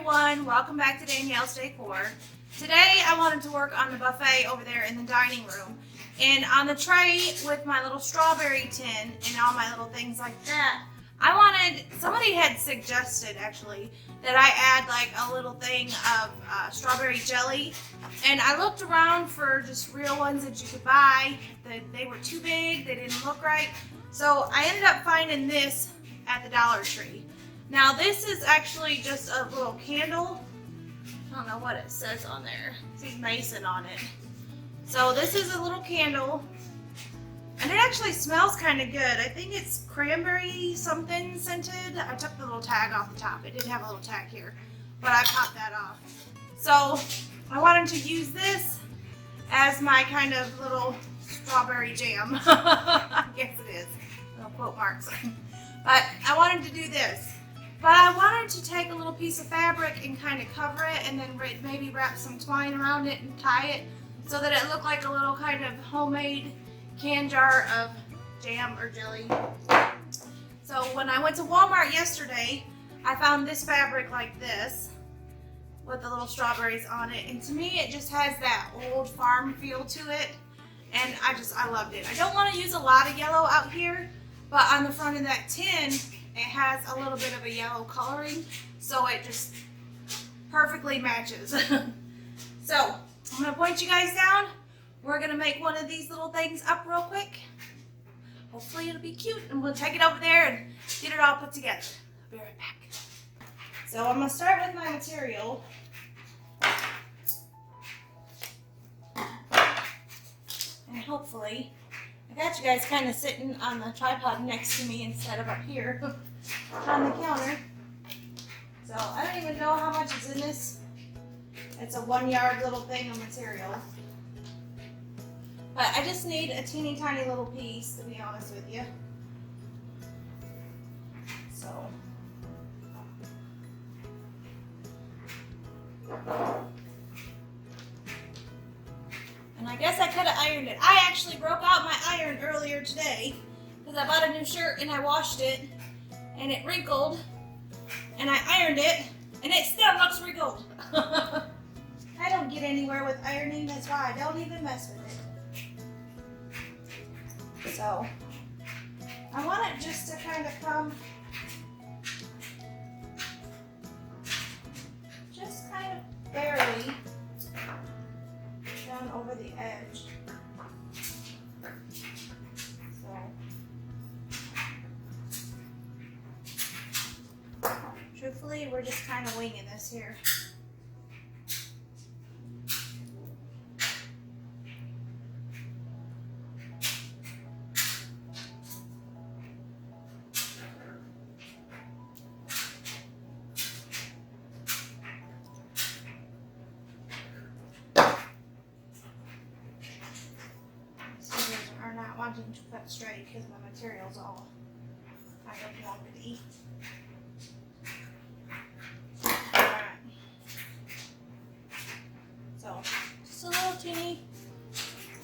everyone, welcome back to Danielle's Decor. Today I wanted to work on the buffet over there in the dining room, and on the tray with my little strawberry tin and all my little things like that, somebody had suggested actually that I add like a little thing of strawberry jelly, and I looked around for just real ones that you could buy. They were too big, they didn't look right, so I ended up finding this at the Dollar Tree. Now this is actually just a little candle. I don't know what it says on there. It says Mason on it. So this is a little candle, and it actually smells kind of good. I think it's cranberry something scented. I took the little tag off the top. It did have a little tag here, but I popped that off. So I wanted to use this as my kind of little strawberry jam. I guess it is. Little quote marks. But I wanted to do this. But I wanted to take a little piece of fabric and kind of cover it, and then maybe wrap some twine around it and tie it so that it looked like a little kind of homemade can jar of jam or jelly. So when I went to Walmart yesterday, I found this fabric like this with the little strawberries on it, and to me it just has that old farm feel to it, and I loved it. I don't want to use a lot of yellow out here, but on the front of that tin it has a little bit of a yellow coloring, so it just perfectly matches. So I'm going to point you guys down. We're going to make one of these little things up real quick. Hopefully it'll be cute, and we'll take it over there and get it all put together. I'll be right back. So I'm going to start with my material. And hopefully, I got you guys kind of sitting on the tripod next to me instead of up here on the counter. So I don't even know how much is in this. It's a 1 yard little thing of material. But I just need a teeny tiny little piece, to be honest with you. So. And I guess I could have ironed it. I actually broke out my iron earlier today because I bought a new shirt and I washed it and it wrinkled, and I ironed it and it still looks wrinkled. I don't get anywhere with ironing, that's why I don't even mess with it. So I want it just to kind of come just kind of barely down over the edge. So truthfully, we're just kind of winging this here. Wanting to cut straight because my material's all kind of wobbly. Alright. So, just a little teeny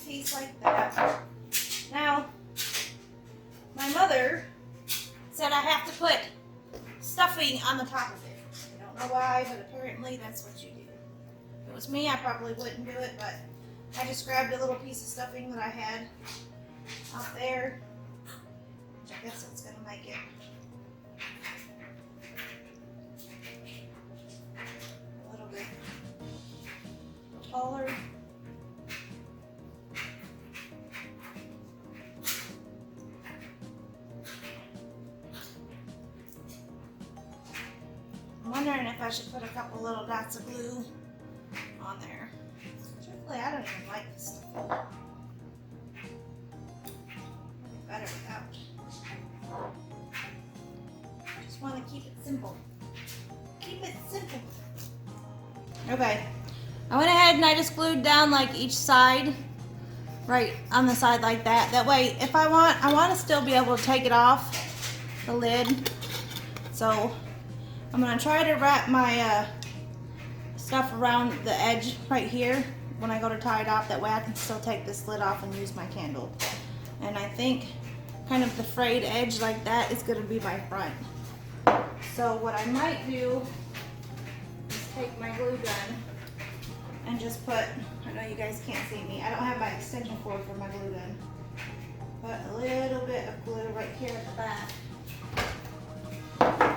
piece like that. Now, my mother said I have to put stuffing on the top of it. I don't know why, but apparently that's what you do. If it was me, I probably wouldn't do it, but I just grabbed a little piece of stuffing that I had out there, which I guess it's going to make it a little bit taller. I'm wondering if I should put a couple little dots of glue on there. Truthfully, I don't even like this stuff. Better without. Just want to keep it simple. Keep it simple. Okay. I went ahead and I just glued down like each side, right on the side like that. That way, if I want to still be able to take it off the lid. So I'm going to try to wrap my stuff around the edge right here when I go to tie it off. That way I can still take this lid off and use my candle. And I think kind of the frayed edge like that is going to be my front. So what I might do is take my glue gun and just put, I know you guys can't see me, I don't have my extension cord for my glue gun. Put a little bit of glue right here at the back to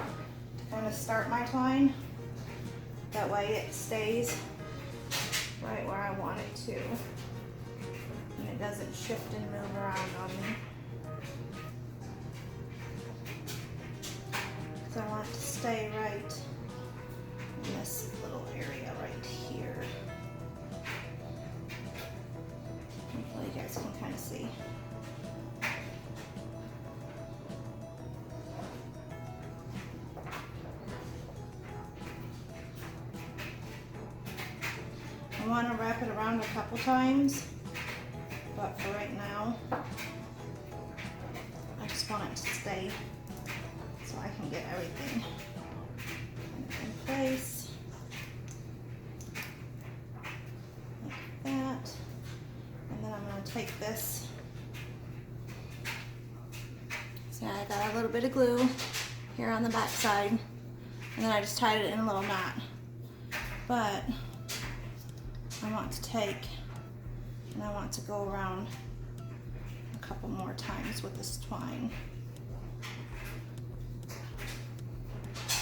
kind of start my twine. That way it stays right where I want it to. And it doesn't shift and move around on me. So I want it to stay right in this little area right here. Hopefully you guys can kind of see. I want to wrap it around a couple times, but for right now, I just want it to stay so I can get everything in place like that. And then I'm going to take this. See, I got a little bit of glue here on the back side, and then I just tied it in a little knot. But I want to take and I want to go around a couple more times with this twine.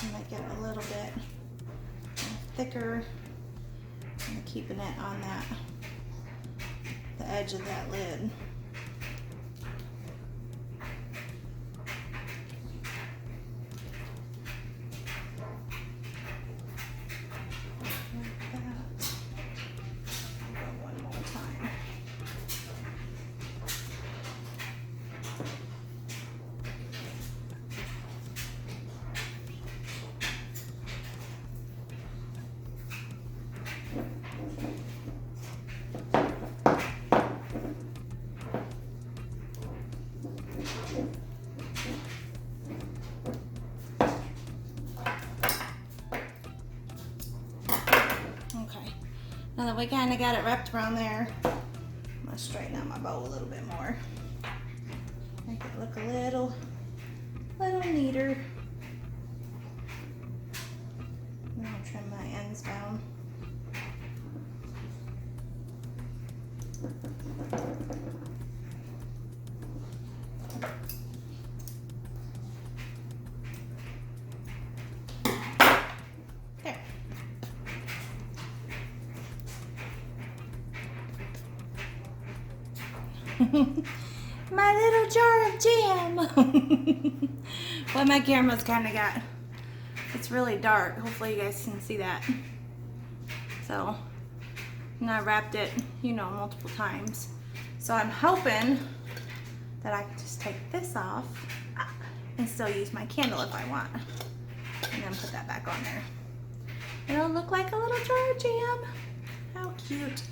And make it a little bit thicker and keeping it on that, the edge of that lid. Now that we kind of got it wrapped around there, I'm going to straighten out my bow a little bit more. Make it look a little neater. And I'll trim my ends down. My little jar of jam. Well, my camera's kind of got, it's really dark. Hopefully you guys can see that. So, and I wrapped it, you know, multiple times. So I'm hoping that I can just take this off and still use my candle if I want. And then put that back on there. It'll look like a little jar of jam. How cute.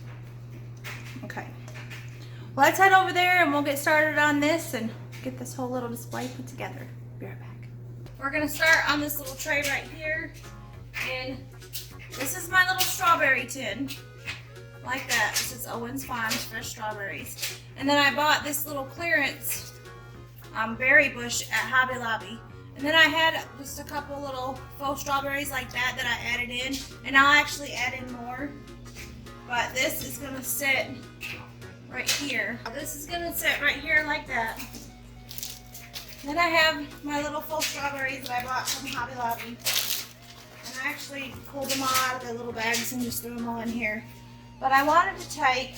Okay. Well, let's head over there and we'll get started on this and get this whole little display put together. Be right back. We're gonna start on this little tray right here. And this is my little strawberry tin. Like that. This is Owen's Farms fresh strawberries. And then I bought this little clearance berry bush at Hobby Lobby. And then I had just a couple little faux strawberries like that that I added in. And I'll actually add in more. But this is gonna sit right here. This is gonna sit right here like that. Then I have my little full strawberries that I bought from Hobby Lobby. And I actually pulled them all out of their little bags and just threw them all in here. But I wanted to take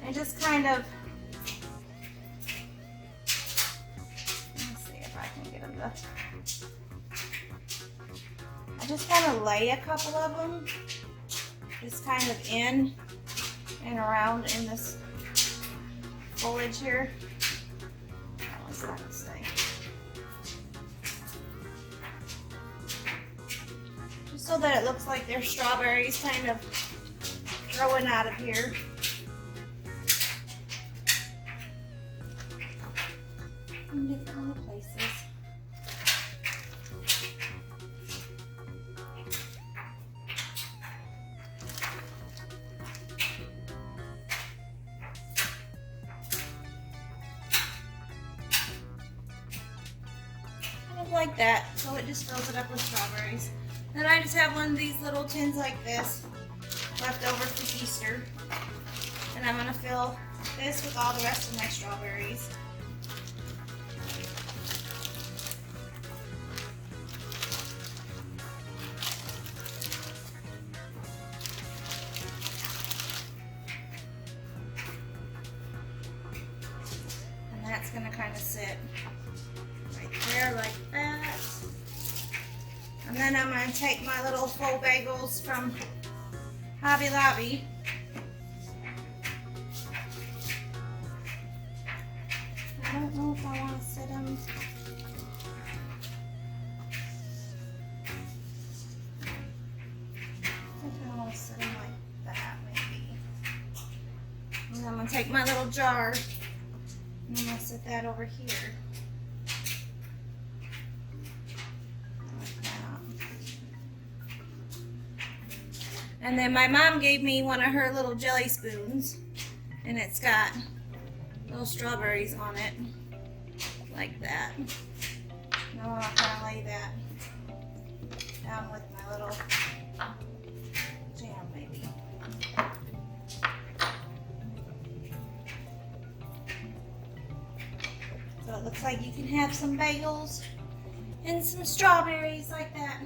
and just kind of, let's see if I can get them to, I just want to lay a couple of them just kind of in and around in this foliage here. That one's not gonna stay. Just so that it looks like there's strawberries kind of growing out of here. In different little places. Like that, so it just fills it up with strawberries. Then I just have one of these little tins like this left over from Easter. And I'm gonna fill this with all the rest of my strawberries. And that's gonna kind of sit right there like that. And then I'm gonna take my little faux bagels from Hobby Lobby. I don't know if I want to sit them. I think I want to sit them like that, maybe. And then I'm going to take my little jar and I'm going to sit that over here. Like that. And then my mom gave me one of her little jelly spoons, and it's got little strawberries on it, like that. Now I'll kind of lay that down with my little jam, maybe. So it looks like you can have some bagels and some strawberries like that.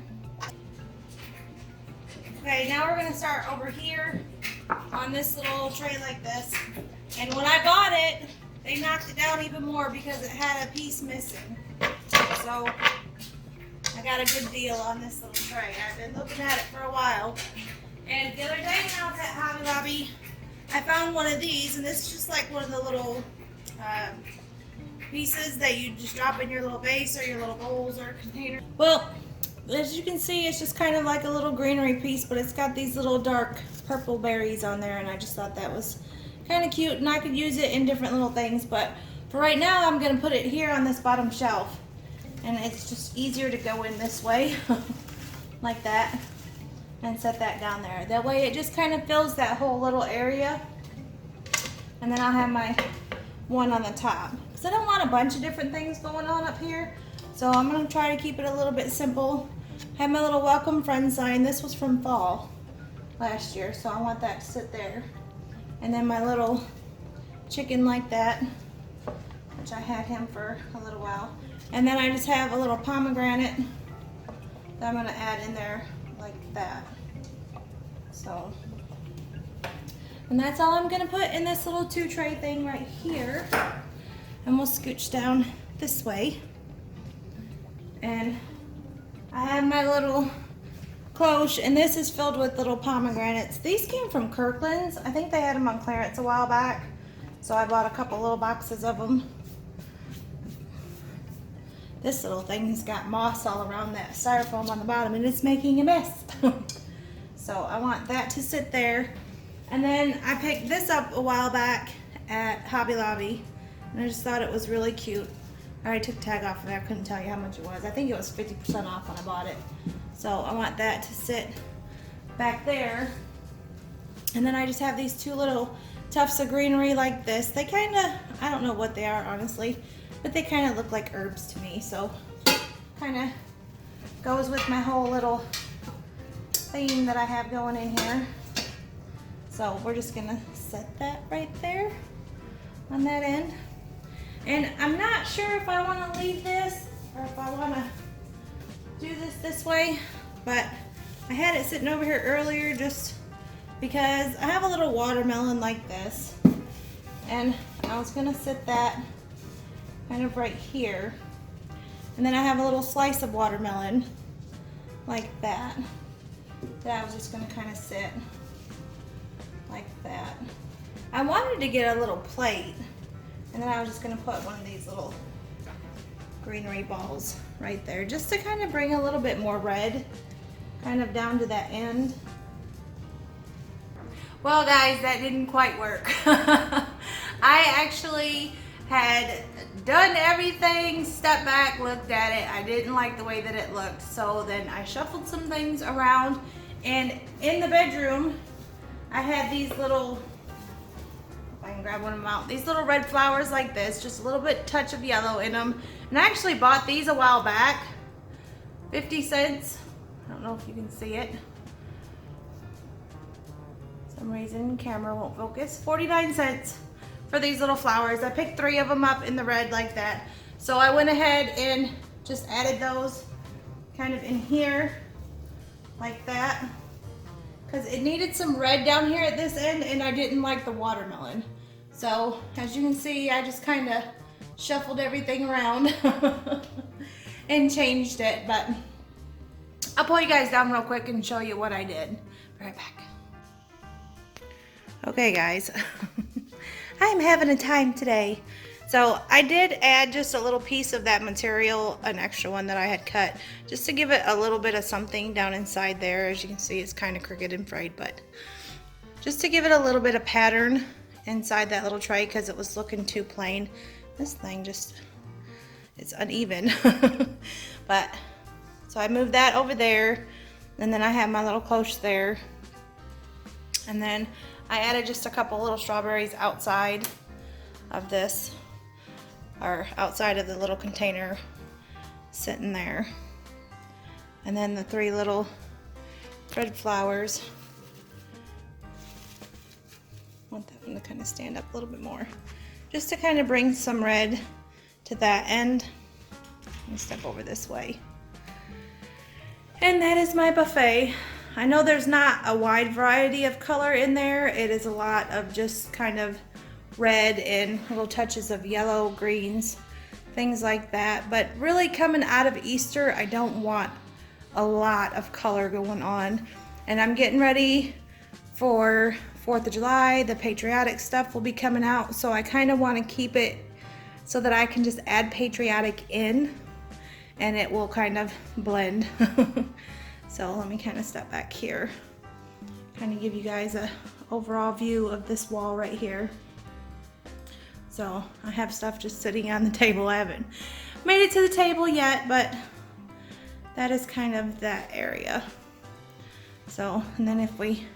Okay, now we're gonna start over here on this little tray like this. And when I bought it, they knocked it down even more because it had a piece missing. So I got a good deal on this little tray. I've been looking at it for a while. And the other day when I was at Hobby Lobby, I found one of these, and this is just like one of the little pieces that you just drop in your little vase or your little bowls or container. Well, as you can see, it's just kind of like a little greenery piece, but it's got these little dark purple berries on there, and I just thought that was kind of cute, and I could use it in different little things, but for right now I'm going to put it here on this bottom shelf, and it's just easier to go in this way like that and set that down there. That way it just kind of fills that whole little area, and then I'll have my one on the top because I don't want a bunch of different things going on up here, so I'm going to try to keep it a little bit simple. Have my little welcome friend sign. This was from fall last year, so I want that to sit there. And then my little chicken like that, which I had him for a little while. And then I just have a little pomegranate that I'm gonna add in there like that. So, and that's all I'm gonna put in this little 2-tray thing right here. And we'll scooch down this way. And I have my little cloche, and this is filled with little pomegranates. These came from Kirkland's. I think they had them on clearance a while back, so I bought a couple little boxes of them. This little thing's got moss all around that styrofoam on the bottom, and it's making a mess. So I want that to sit there. And then I picked this up a while back at Hobby Lobby, and I just thought it was really cute. I already took the tag off of it. I couldn't tell you how much it was. I think it was 50% off when I bought it. So I want that to sit back there. And then I just have these 2 little tufts of greenery like this. They kind of, I don't know what they are honestly, but they kind of look like herbs to me. So kind of goes with my whole little theme that I have going in here. So we're just gonna set that right there on that end. And I'm not sure if I want to leave this or if I want to do this way, but I had it sitting over here earlier just because I have a little watermelon like this, and I was gonna sit that kind of right here, and then I have a little slice of watermelon like that I was just gonna kind of sit like that. I wanted to get a little plate, and then I was just gonna put one of these little greenery balls right there just to kind of bring a little bit more red kind of down to that end. Well guys, that didn't quite work. I actually had done everything, stepped back, looked at it. I didn't like the way that it looked, so then I shuffled some things around, and in the bedroom I had these little, if I can grab one of them out, these little red flowers like this, just a little bit touch of yellow in them. And I actually bought these a while back, 50 cents. I don't know if you can see it. For some reason, camera won't focus. 49 cents for these little flowers. I picked 3 of them up in the red like that. So I went ahead and just added those kind of in here like that, because it needed some red down here at this end and I didn't like the watermelon. So as you can see, I just kind of shuffled everything around and changed it, but I'll pull you guys down real quick and show you what I did. Be right back. Okay guys, I am having a time today. So I did add just a little piece of that material, an extra one that I had cut, just to give it a little bit of something down inside there. As you can see, it's kind of crooked and frayed, but just to give it a little bit of pattern inside that little tray because it was looking too plain. This thing just, it's uneven. But, so I moved that over there, and then I have my little cloche there. And then I added just a couple little strawberries outside of this, or outside of the little container sitting there. And then the 3 little red flowers. I want that one to kind of stand up a little bit more, just to kind of bring some red to that end. Let me step over this way. And that is my buffet. I know there's not a wide variety of color in there. It is a lot of just kind of red and little touches of yellow, greens, things like that. But really coming out of Easter, I don't want a lot of color going on. And I'm getting ready for 4th of July. The patriotic stuff will be coming out. So I kind of want to keep it so that I can just add patriotic in and it will kind of blend. So let me kind of step back here, kind of give you guys a overall view of this wall right here. So I have stuff just sitting on the table. I haven't made it to the table yet, but that is kind of that area. So, and then if we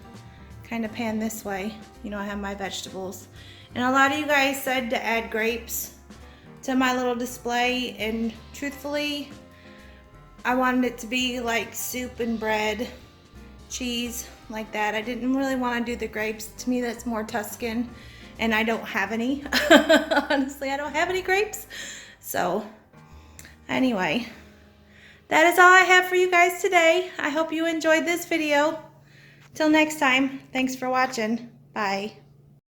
kind of pan this way, you know, I have my vegetables. And a lot of you guys said to add grapes to my little display, and truthfully, I wanted it to be like soup and bread, cheese, like that. I didn't really want to do the grapes. To me, that's more Tuscan. And I don't have any. Honestly, I don't have any grapes. So anyway, that is all I have for you guys today. I hope you enjoyed this video. Till next time, thanks for watching. Bye.